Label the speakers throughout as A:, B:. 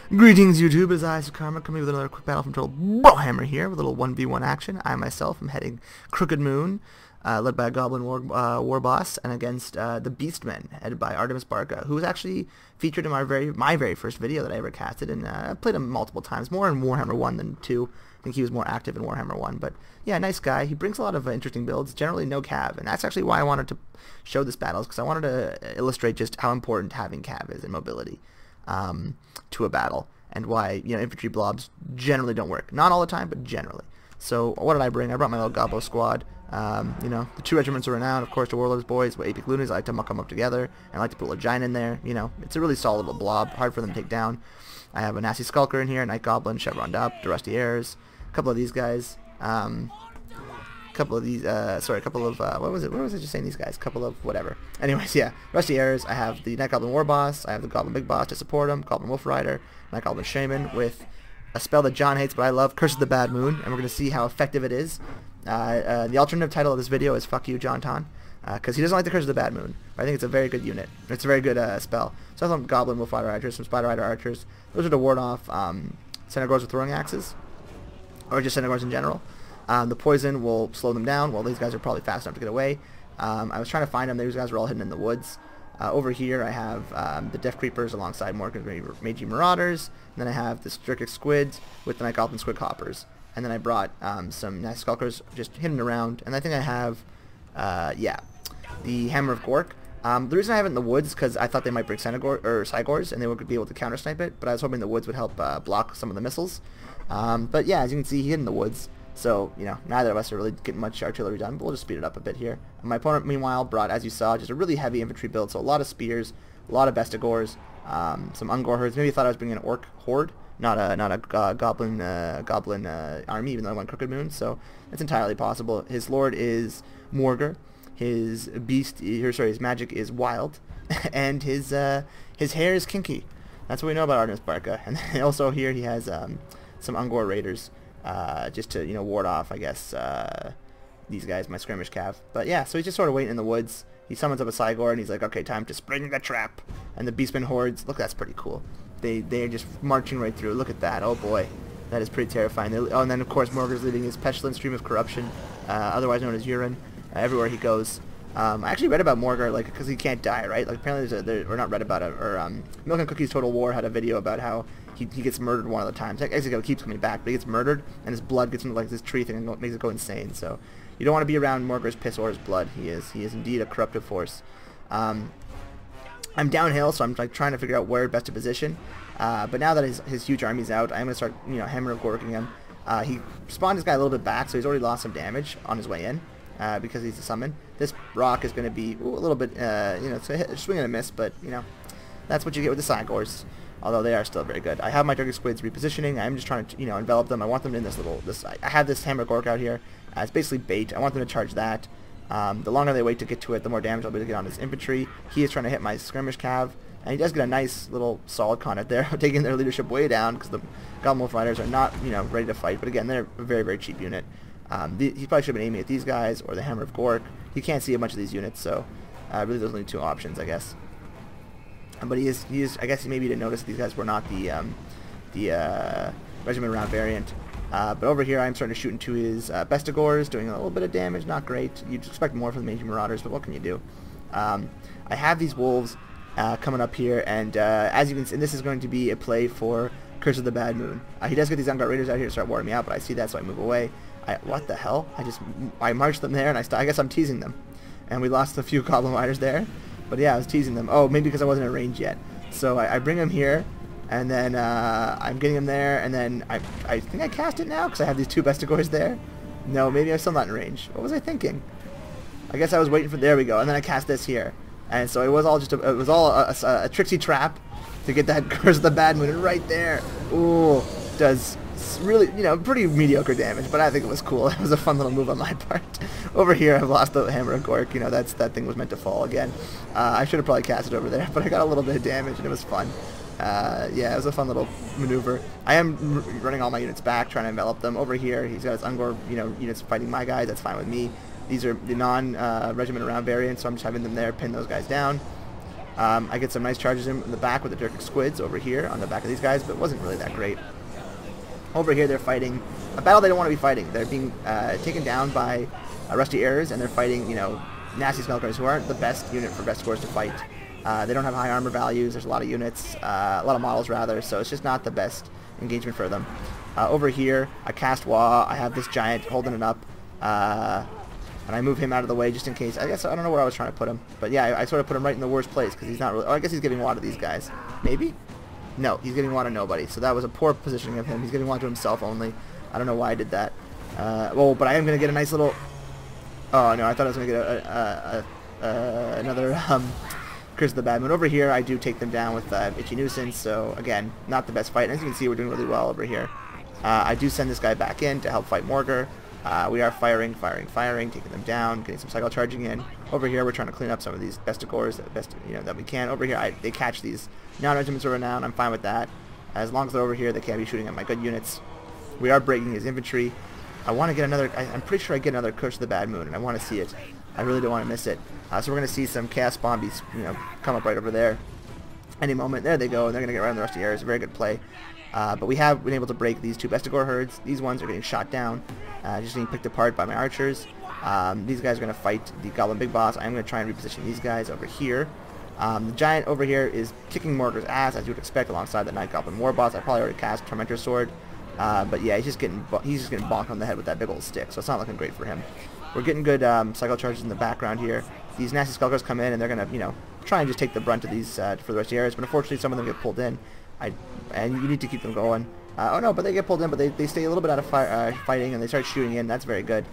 A: Greetings YouTube, it is I, Karma, coming with another quick battle from Total Brohammer here, with a little 1v1 action. I myself am heading Crooked Moon, led by a Goblin war boss, and against the Beastmen, headed by Artemis Barca, who was actually featured in my very first video that I ever casted, and I played him multiple times, more in Warhammer 1 than 2. I think he was more active in Warhammer 1, but yeah, nice guy. He brings a lot of interesting builds, generally no cav, and that's actually why I wanted to show this battle, because I wanted to illustrate just how important having cav is in mobility. To a battle, and why infantry blobs generally don't work. Not all the time, but generally. So what did I bring? I brought my little Gobbos squad. The 2 regiments are renowned, of course, the Warlords boys. With Apic Loonies, I like to muck them up together, and I like to put a giant in there. It's a really solid little blob, hard for them to take down. I have a nasty Skulker in here, Night Goblin, Chevroned up, the Rusty Airs, a couple of these guys. What was I just saying these guys? Couple of whatever. Anyways, yeah, Rusty Airs. I have the Night Goblin War Boss. I have the Goblin Big Boss to support him. Goblin Wolf Rider. Night Goblin Shaman with a spell that John hates but I love, Curse of the Bad Moon, and we're going to see how effective it is. The alternative title of this video is Fuck You, JonTaun, because he doesn't like the Curse of the Bad Moon. But I think it's a very good unit. It's a very good spell. So I have some Goblin Wolf Rider Archers, some Spider Rider Archers. Those are to ward off Centaurs with throwing axes, or just Centaurs in general. The poison will slow them down. Well, these guys are probably fast enough to get away. I was trying to find them. These guys were all hidden in the woods. Over here I have the Death Creepers alongside Morgan's Magi Marauders. And then I have the Strictix Squids with the Night Goblin Squid Hoppers. And then I brought some nice Skulkers just hidden around. And I think I have, the Hammer of Gork. The reason I have it in the woods is because I thought they might break Cygors and they would be able to counter snipe it. But I was hoping the woods would help block some of the missiles. But yeah, as you can see, he hid in the woods. So, neither of us are really getting much artillery done, but we'll just speed it up a bit here. And my opponent, meanwhile, brought, as you saw, just a really heavy infantry build, so a lot of spears, a lot of Bestigors, some Ungor herds. Maybe you thought I was bringing an Orc horde, not a Goblin army, even though I went Crooked Moon, so it's entirely possible. His lord is Morgr, his magic is wild, and his hair is kinky. That's what we know about Artemis Barca. And then also here he has some Ungor raiders. Just to, ward off, I guess, these guys, my skirmish cav. But yeah, so he's just sort of waiting in the woods. He summons up a Cygor, and he's like, okay, time to spring the trap. And the Beastmen hordes, look, that's pretty cool. They're just marching right through. Look at that. Oh boy, that is pretty terrifying. And then, of course, Morgar's leading his pestilent stream of corruption, otherwise known as urine, everywhere he goes. I actually read about Morgar, because he can't die, right? Like, apparently or not read about it, or Milk and Cookies Total War had a video about how he gets murdered one of the times. Actually, he keeps coming back, but he gets murdered, and his blood gets into, like, this tree thing and makes it go insane. So, you don't want to be around Morgar's piss or his blood. He is indeed a corruptive force. I'm downhill, so I'm, like, trying to figure out where best to position. But now that his huge army's out, I'm going to start, Hammer of Gorking him. He spawned this guy a little bit back, so he's already lost some damage on his way in. Because he's a summon. This rock is going to be a little bit, it's a swing and a miss, but, that's what you get with the Cygors, although they are still very good. I have my Turkic Squids repositioning. I'm just trying to, envelop them. I want them in I have this Hammer Gork out here. It's basically bait. I want them to charge that. The longer they wait to get to it, the more damage I'll be able to get on his infantry. He is trying to hit my skirmish cav, and he does get a nice little solid con out there, taking their leadership way down, because the Goblin Wolf Riders are not, ready to fight, but again, they're a very, very cheap unit. He probably should have been aiming at these guys or the Hammer of Gork. He can't see a bunch of these units, so really there's only 2 options, I guess. But he is. I guess maybe he didn't notice these guys were not the regiment round variant. But over here, I'm starting to shoot into his Bestigors, doing a little bit of damage. Not great. You'd expect more from the Magi Marauders, but what can you do? I have these wolves coming up here, and as you can see, and this is going to be a play for Curse of the Bad Moon. He does get these Ungor Raiders out here to start warding me out, but I see that, so I move away. What the hell? I marched them there, and I guess I'm teasing them. And we lost a few Goblin Riders there. But yeah, I was teasing them. Oh, maybe because I wasn't in range yet. So I bring them here, and then I'm getting them there, and then I think I cast it now, because I have these 2 Bestigors there. No, maybe I'm still not in range. What was I thinking? I guess I was waiting for, there we go, and then I cast this here. And so it was all just a tricksy trap to get that Curse of the Bad Moon right there. Ooh, does really, pretty mediocre damage, but I think it was cool. It was a fun little move on my part. Over here, I've lost the Hammer of Gork. That thing was meant to fall again. I should have probably cast it over there, but I got a little bit of damage, and it was fun. Yeah, it was a fun little maneuver. I am running all my units back, trying to envelop them. Over here, he's got his Ungor, units fighting my guys. That's fine with me. These are the non-regiment around variants, so I'm just having them there, pin those guys down. I get some nice charges in the back with the Dirk Squids over here on the back of these guys, but it wasn't really that great. Over here they're fighting a battle they don't want to be fighting. They're being taken down by Rusty Errors, and they're fighting, you know, nasty Smelkers who aren't the best unit for best scores to fight. They don't have high armor values. There's a lot of units, a lot of models rather, so it's just not the best engagement for them. Over here, I cast Wah. I have this giant holding it up, and I move him out of the way just in case. I guess I don't know where I was trying to put him, but yeah, I sort of put him right in the worst place because he's not really. Oh, I guess he's giving Wah to these guys. Maybe? No, he's giving Wah to nobody. So that was a poor positioning of him. He's giving Wah to himself only. I don't know why I did that. Well, but I am gonna get a nice little. Oh no, I thought I was gonna get another Curse of the Bad Moon. Over here, I do take them down with Itchy Nuisance. So again, not the best fight. And as you can see, we're doing really well over here. I do send this guy back in to help fight Morgar. We are firing, taking them down, getting some cycle charging in. Over here, we're trying to clean up some of these Bestigors that we can. Over here, they catch these non-regiments of renown. I'm fine with that. As long as they're over here, they can't be shooting at my good units. We are breaking his infantry. I want to get another. I'm pretty sure I get another Curse of the Bad Moon, and I want to see it. I really don't want to miss it. So we're going to see some Chaos Bombies, come up right over there. Any moment, there they go, and they're going to get right on the Rusty Errors. Very good play. But we have been able to break these two Bestigor herds. These ones are getting shot down, just getting picked apart by my archers. These guys are going to fight the Goblin Big Boss. I'm going to try and reposition these guys over here. The Giant over here is kicking Morgar's ass, as you would expect, alongside the Night Goblin War Boss. I probably already cast Tormentor Sword, but yeah, he's just getting bonked on the head with that big old stick, so it's not looking great for him. We're getting good cycle charges in the background here. These nasty Skulkers come in, and they're going to, try and just take the brunt of these for the rest of the areas, but unfortunately some of them get pulled in. And you need to keep them going. Oh no, but they get pulled in, but they stay a little bit out of fighting, and they start shooting in. That's very good.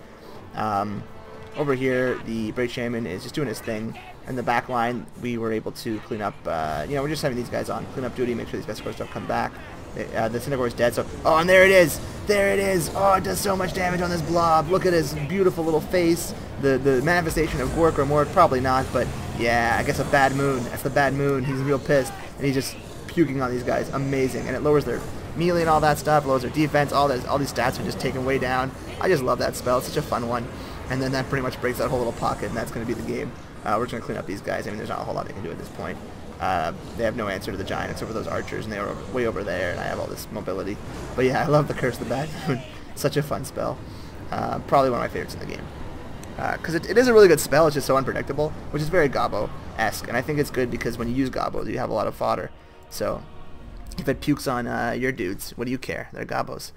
A: Over here, the Brave Shaman is just doing his thing. In the back line, we were able to clean up, we're just having these guys on clean up duty, make sure these Bestigors don't come back. The Synagore is dead, so... Oh, and there it is! There it is! Oh, it does so much damage on this blob. Look at his beautiful little face. The manifestation of Gork or Morg, probably not, but yeah, I guess a Bad Moon. That's the Bad Moon. He's real pissed, and he's just puking on these guys. Amazing. And it lowers their melee and all that stuff, lowers their defense, all these stats are just taken way down. I just love that spell. It's such a fun one. And then that pretty much breaks that whole little pocket, and that's going to be the game. We're just going to clean up these guys. I mean, there's not a whole lot they can do at this point. They have no answer to the Giant except for those archers, and they are way over there, and I have all this mobility. But yeah, I love the Curse of the Bad Moon. Such a fun spell. Probably one of my favorites in the game. Because it is a really good spell, it's just so unpredictable, which is very Gobbo-esque. And I think it's good because when you use Gobbos, you have a lot of fodder. So if it pukes on your dudes, what do you care? They're Gobbos.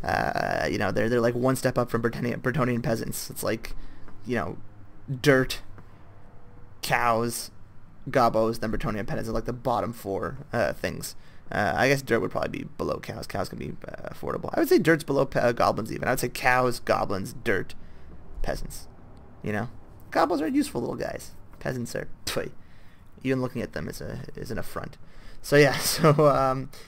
A: They're like one step up from Bretonnian peasants. It's like, dirt, cows, Gobbos, then Bretonnian peasants are like the bottom four things. I guess dirt would probably be below cows. Cows can be affordable. I would say dirt's below goblins even. I would say cows, goblins, dirt, peasants. Goblins are useful little guys. Peasants are, even looking at them is an affront. So yeah,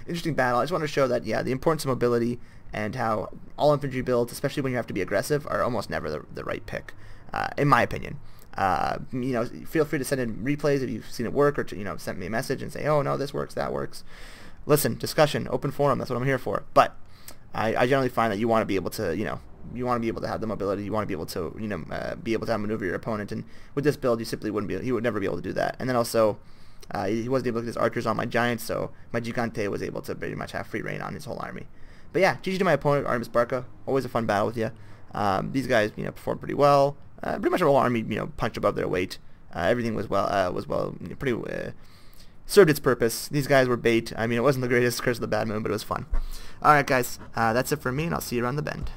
A: interesting battle. I just want to show that, yeah, the importance of mobility and how all infantry builds, especially when you have to be aggressive, are almost never the right pick, in my opinion. Feel free to send in replays if you've seen it work, or to, send me a message and say, oh no, this works, that works. Listen, discussion, open forum, that's what I'm here for. But I generally find that you want to be able to, you want to be able to have the mobility, you want to be able to, be able to outmaneuver your opponent, and with this build, he would never be able to do that. And then also, he wasn't able to get his archers on my giants, so my Gigante was able to pretty much have free reign on his whole army. But yeah, GG to my opponent, Artemis Barca. Always a fun battle with you. These guys, performed pretty well. Pretty much our whole army, punched above their weight. Everything was served its purpose. These guys were bait. I mean, it wasn't the greatest Curse of the Bad Moon, but it was fun. Alright guys, that's it for me, and I'll see you around the bend.